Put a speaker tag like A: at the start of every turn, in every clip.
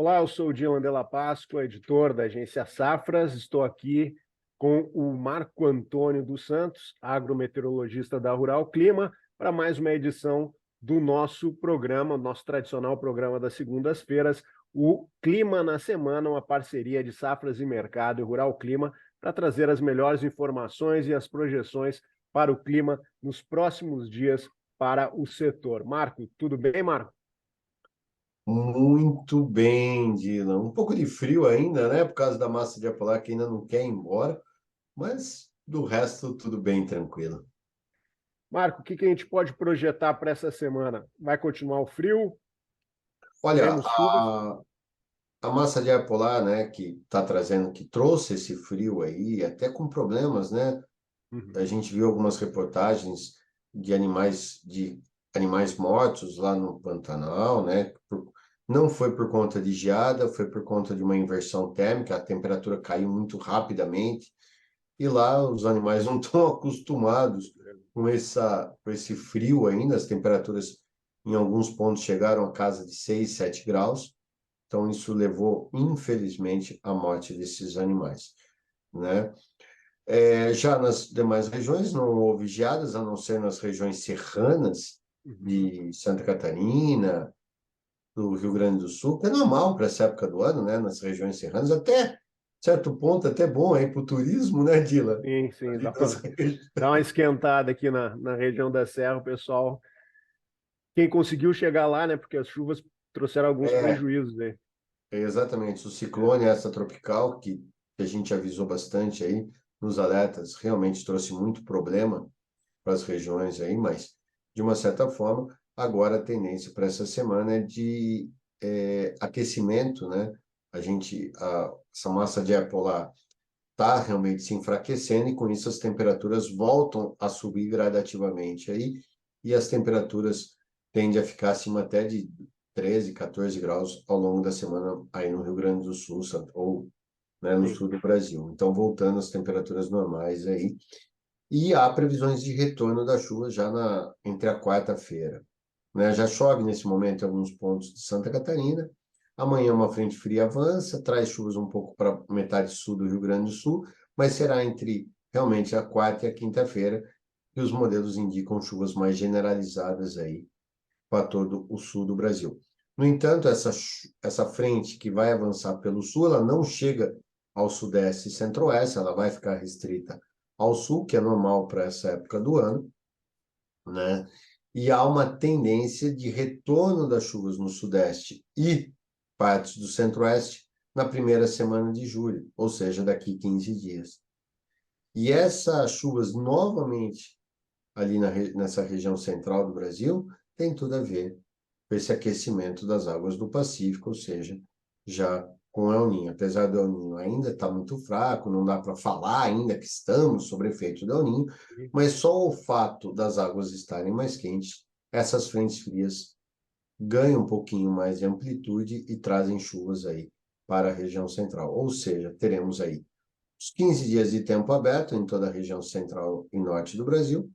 A: Olá, eu sou o Dylan Della Páscoa, editor da agência Safras. Estou aqui com o Marco Antônio dos Santos, agrometeorologista da Rural Clima, para mais uma edição do nosso programa, nosso tradicional programa das segundas-feiras, o Clima na Semana, uma parceria de Safras e Mercado e Rural Clima, para trazer as melhores informações e as projeções para o clima nos próximos dias para o setor. Marco, tudo bem, Marco?
B: Muito bem, Dylan. Um pouco de frio ainda, né? Por causa da massa de ar polar que ainda não quer ir embora, mas do resto tudo bem tranquilo.
A: Marco, o que a gente pode projetar para essa semana? Vai continuar o frio?
B: Olha,
A: Teremos chuvas?
B: a massa de ar polar, né, que está trazendo, que trouxe esse frio aí, até com problemas, né? A
A: Uhum.
B: gente viu algumas reportagens de animais mortos lá no Pantanal, né? Não foi por conta de geada, foi por conta de uma inversão térmica, a temperatura caiu muito rapidamente. E lá os animais não estão acostumados com esse frio ainda, as temperaturas em alguns pontos chegaram a casa de 6, 7 graus, então isso levou, infelizmente, à morte desses animais, né? Já nas demais regiões não houve geadas, a não ser nas regiões serranas
A: Uhum.
B: de Santa Catarina, do Rio Grande do Sul, que é normal para essa época do ano, né? Nas regiões serranas, até certo ponto, até bom aí para o turismo, né, Dila?
A: Sim, sim,
B: Ali
A: dá
B: nas
A: para dar uma esquentada aqui na região da Serra, o pessoal. Quem conseguiu chegar lá, né? Porque as chuvas trouxeram alguns
B: É,
A: prejuízos aí.
B: exatamente. O ciclone essa tropical, que a gente avisou bastante aí nos alertas, realmente trouxe muito problema para as regiões aí, mas, de uma certa forma, agora a tendência para essa semana é de aquecimento, né? Essa massa de ar polar está realmente se enfraquecendo e, com isso, as temperaturas voltam a subir gradativamente aí, e as temperaturas tendem a ficar acima até de 13, 14 graus ao longo da semana aí no Rio Grande do Sul, ou, né, no
A: Sim.
B: sul do Brasil. Então, voltando às temperaturas normais aí. E há previsões de retorno da chuva já entre a quarta-feira, né? Já chove nesse momento em alguns pontos de Santa Catarina. Amanhã uma frente fria avança, traz chuvas um pouco para a metade sul do Rio Grande do Sul, mas será entre realmente a quarta e a quinta-feira que os modelos indicam chuvas mais generalizadas aí para todo o sul do Brasil. No entanto, essa frente que vai avançar pelo sul, ela não chega ao sudeste e centro-oeste, ela vai ficar restrita ao sul, que é normal para essa época do ano, né? E há uma tendência de retorno das chuvas no sudeste e partes do centro-oeste na primeira semana de julho, ou seja, daqui 15 dias. E essas chuvas novamente ali nessa região central do Brasil tem tudo a ver com esse aquecimento das águas do Pacífico, ou seja, já com o El Niño. Apesar do El Niño ainda estar muito fraco, não dá para falar ainda que estamos sob efeito do El Niño, mas só o fato das águas estarem mais quentes, essas frentes frias ganham um pouquinho mais de amplitude e trazem chuvas aí para a região central. Ou seja, teremos aí os 15 dias de tempo aberto em toda a região central e norte do Brasil,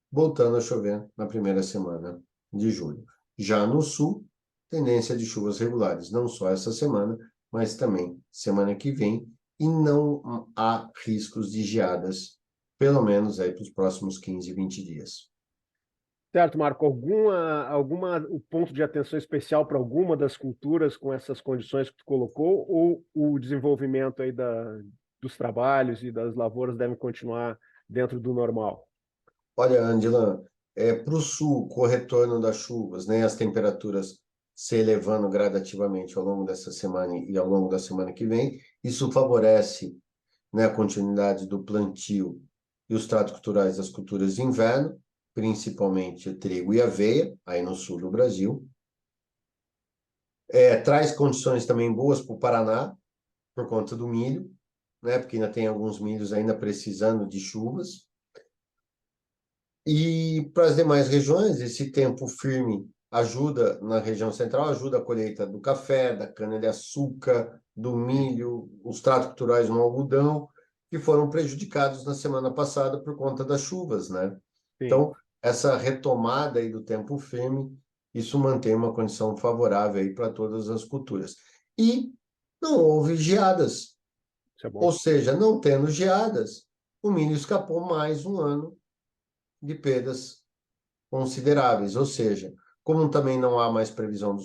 B: voltando a chover na primeira semana de julho. Já no sul, tendência de chuvas regulares, não só essa semana, mas também semana que vem, e não há riscos de geadas, pelo menos aí para os próximos 15, 20 dias.
A: Certo, Marco. O ponto de atenção especial para alguma das culturas com essas condições que tu colocou, ou o desenvolvimento aí dos trabalhos e das lavouras devem continuar dentro do normal?
B: Olha, Angela, para o sul, com o retorno das chuvas, né, as temperaturas se elevando gradativamente ao longo dessa semana e ao longo da semana que vem, isso favorece, né, a continuidade do plantio e os tratos culturais das culturas de inverno, principalmente o trigo e aveia, aí no sul do Brasil. Traz condições também boas para o Paraná, por conta do milho, né, porque ainda tem alguns milhos ainda precisando de chuvas. E para as demais regiões, esse tempo firme ajuda na região central, ajuda a colheita do café, da cana-de-açúcar, do
A: Sim,
B: milho, os tratos culturais no algodão, que foram prejudicados na semana passada por conta das chuvas, né?
A: sim.
B: Então, essa retomada aí do tempo firme, isso mantém uma condição favorável aí para todas as culturas. e não houve geadas.
A: Isso é bom.
B: Ou seja, não tendo geadas, o milho escapou mais um ano de perdas consideráveis. Ou seja, como também não há mais previsão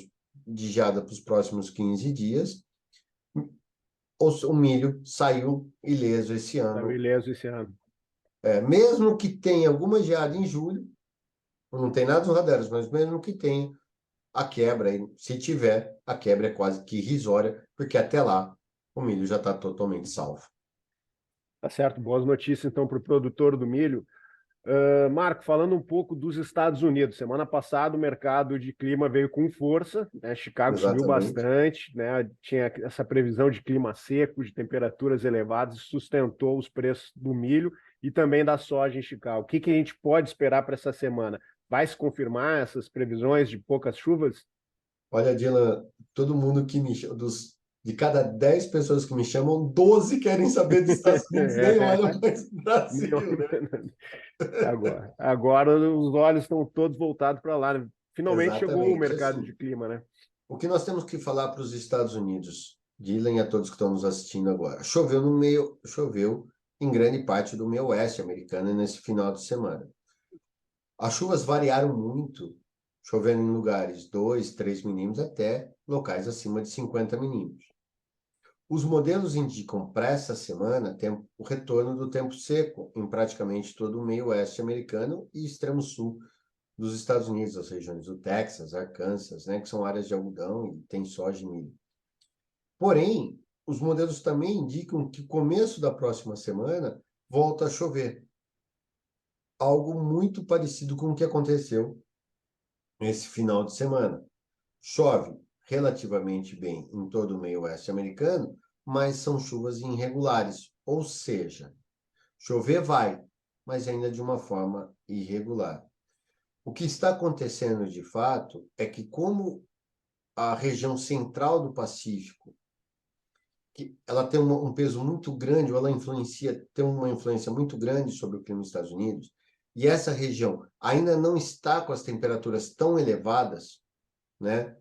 B: de geada para os próximos 15 dias, o milho saiu ileso esse
A: Saiu
B: ano.
A: ileso esse ano.
B: Mesmo que tenha alguma geada em julho, não tem nada nos radares, mas mesmo que tenha, a quebra, se tiver, a quebra é quase que irrisória, porque até lá o milho já está totalmente salvo.
A: Tá certo, boas notícias então para o produtor do milho. Marco, falando um pouco dos Estados Unidos, semana passada o mercado de clima veio com força, né? Chicago subiu
B: Exatamente.
A: bastante, né? Tinha essa previsão de clima seco, de temperaturas elevadas, e sustentou os preços do milho e também da soja em Chicago. O que que a gente pode esperar para essa semana? Vai se confirmar essas previsões de poucas chuvas?
B: Olha, Dylan, todo mundo que me chama, de cada 10 pessoas que me chamam, 12 querem saber dos Estados Unidos, nem olham mais para o Brasil, né?
A: Agora os olhos estão todos voltados para lá, né? Finalmente chegou o
B: Exatamente.
A: mercado de
B: Assim,
A: clima, né?
B: o que nós temos que falar para os Estados Unidos, Dylan e a todos que estão nos assistindo agora? Choveu em grande parte do meio oeste americano nesse final de semana. As chuvas variaram muito, chovendo em lugares 2, 3 milímetros até locais acima de 50 milímetros. Os modelos indicam para essa semana o retorno do tempo seco em praticamente todo o meio oeste americano e extremo sul dos Estados Unidos, as regiões do Texas, Arkansas, né, que são áreas de algodão e tem soja e milho. Porém, os modelos também indicam que começo da próxima semana volta a chover. Algo muito parecido com o que aconteceu nesse final de semana. Chove relativamente bem em todo o meio oeste americano, mas são chuvas irregulares, ou seja, chover vai, mas ainda de uma forma irregular. O que está acontecendo de fato é que, como a região central do Pacífico, que ela tem um peso muito grande, ou ela tem uma influência muito grande sobre o clima dos Estados Unidos, e essa região ainda não está com as temperaturas tão elevadas, né?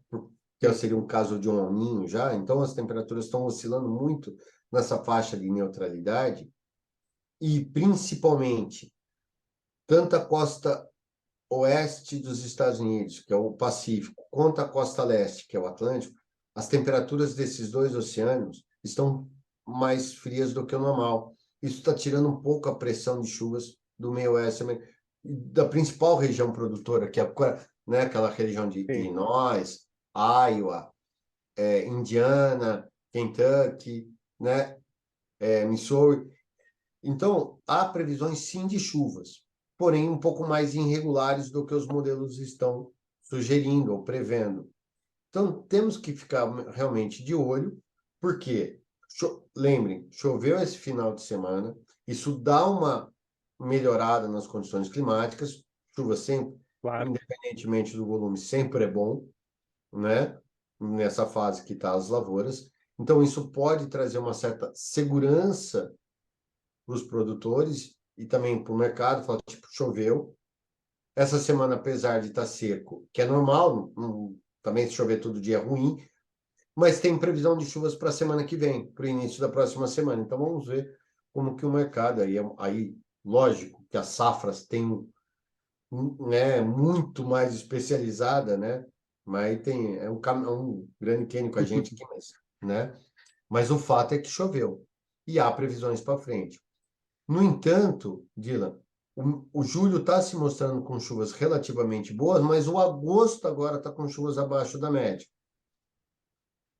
B: Que
A: Sim,
B: seria um caso de um El Niño já, então as temperaturas estão oscilando muito nessa faixa de neutralidade, e principalmente tanto a costa oeste dos Estados Unidos, que é o Pacífico, quanto a costa leste, que é o Atlântico, as temperaturas desses dois oceanos estão mais frias do que o normal. Isso está tirando um pouco a pressão de chuvas do meio oeste, da principal região produtora, que é, né, aquela região de
A: sim.
B: Illinois, Iowa, Indiana, Kentucky, né, Missouri. Então, há previsões sim de chuvas, porém um pouco mais irregulares do que os modelos estão sugerindo ou prevendo. Então, temos que ficar realmente de olho, porque, lembrem, choveu esse final de semana, isso dá uma melhorada nas condições climáticas, chuva sempre,
A: Claro.
B: independentemente do volume, sempre é bom, né? Nessa fase que está as lavouras. Então, isso pode trazer uma certa segurança para os produtores e também para o mercado. Fala, tipo, choveu. Essa semana, apesar de estar seco, que é normal, também se chover todo dia é ruim, mas tem previsão de chuvas para a semana que vem, para o início da próxima semana. Então, vamos ver como que o mercado aí lógico que as safras têm né, muito mais especializada, né? Mas é um grande quênio com a gente aqui, né? Mas o fato é que choveu e há previsões para frente. No entanto, Dylan, o julho está se mostrando com chuvas relativamente boas, mas o agosto agora está com chuvas abaixo da média.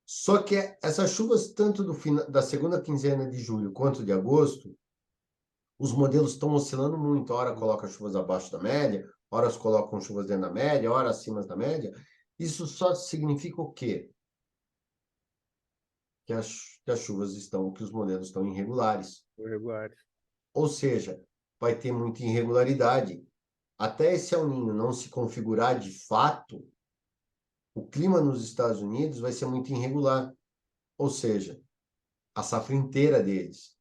B: Só que essas chuvas, tanto da segunda quinzena de julho quanto de agosto, os modelos estão oscilando muito. Hora coloca chuvas abaixo da média, horas colocam chuvas dentro da média, horas acima da média. Isso só significa o quê? Que as chuvas que os modelos estão irregulares.
A: Irregulares.
B: Ou seja, vai ter muita irregularidade. Até esse El Niño não se configurar de fato, o clima nos Estados Unidos vai ser muito irregular. Ou seja, a safra inteira deles.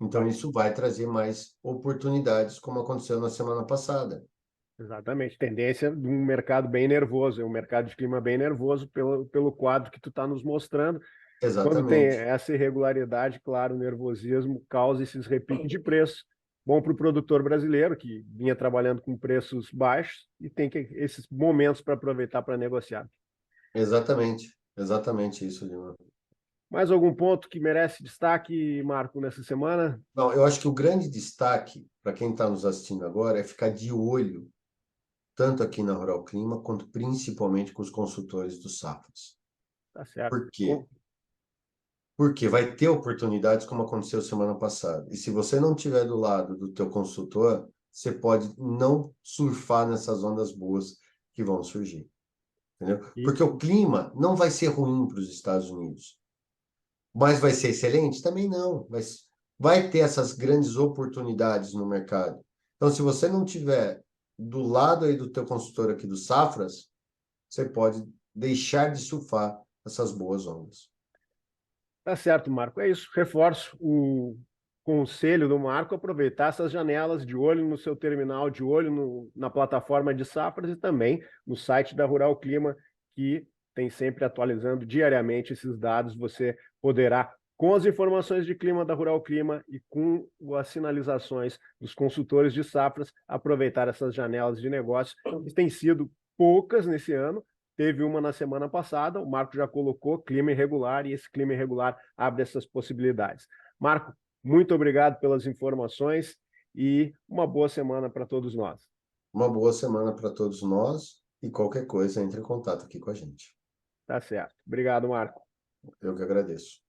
B: Então,
A: Vai.
B: isso vai trazer mais oportunidades, como aconteceu na semana passada.
A: Exatamente. Tendência de um mercado bem nervoso, é um mercado de clima bem nervoso pelo quadro que tu está nos mostrando. Quando tem
B: Exatamente.
A: essa irregularidade, claro, o nervosismo causa esses repiques de preço. Bom para o produtor brasileiro, que vinha trabalhando com preços baixos e tem esses momentos para aproveitar para negociar.
B: Exatamente. Exatamente isso, Lima.
A: Mais algum ponto que merece destaque, Marco, nessa semana?
B: Não, eu acho que o grande destaque para quem está nos assistindo agora é ficar de olho, tanto aqui na Rural Clima, quanto principalmente com os consultores do Safras.
A: Tá certo.
B: Por quê? Porque vai ter oportunidades como aconteceu semana passada. E se você não estiver do lado do teu consultor, você pode não surfar nessas ondas boas que vão surgir. Entendeu?
A: E
B: Porque o clima não vai ser ruim para os Estados Unidos. Mas vai ser excelente? Também não. Mas vai ter essas grandes oportunidades no mercado. Então, se você não tiver do lado aí do teu consultor aqui do Safras, você pode deixar de surfar essas boas ondas.
A: tá certo, Marco. É isso. Reforço o conselho do Marco, aproveitar essas janelas de olho no seu terminal, de olho na plataforma de safras e também no site da Rural Clima, que tem sempre atualizando diariamente esses dados. Você poderá, com as informações de clima da Rural Clima e com as sinalizações dos consultores de safras, aproveitar essas janelas de negócio, que têm sido poucas nesse ano. Teve uma na semana passada, o Marco já colocou clima irregular e esse clima irregular abre essas possibilidades. Marco, muito obrigado pelas informações e uma boa semana para todos nós.
B: Uma boa semana para todos nós e qualquer coisa, entre em contato aqui com a gente.
A: Tá certo. Obrigado, Marco.
B: Eu que agradeço.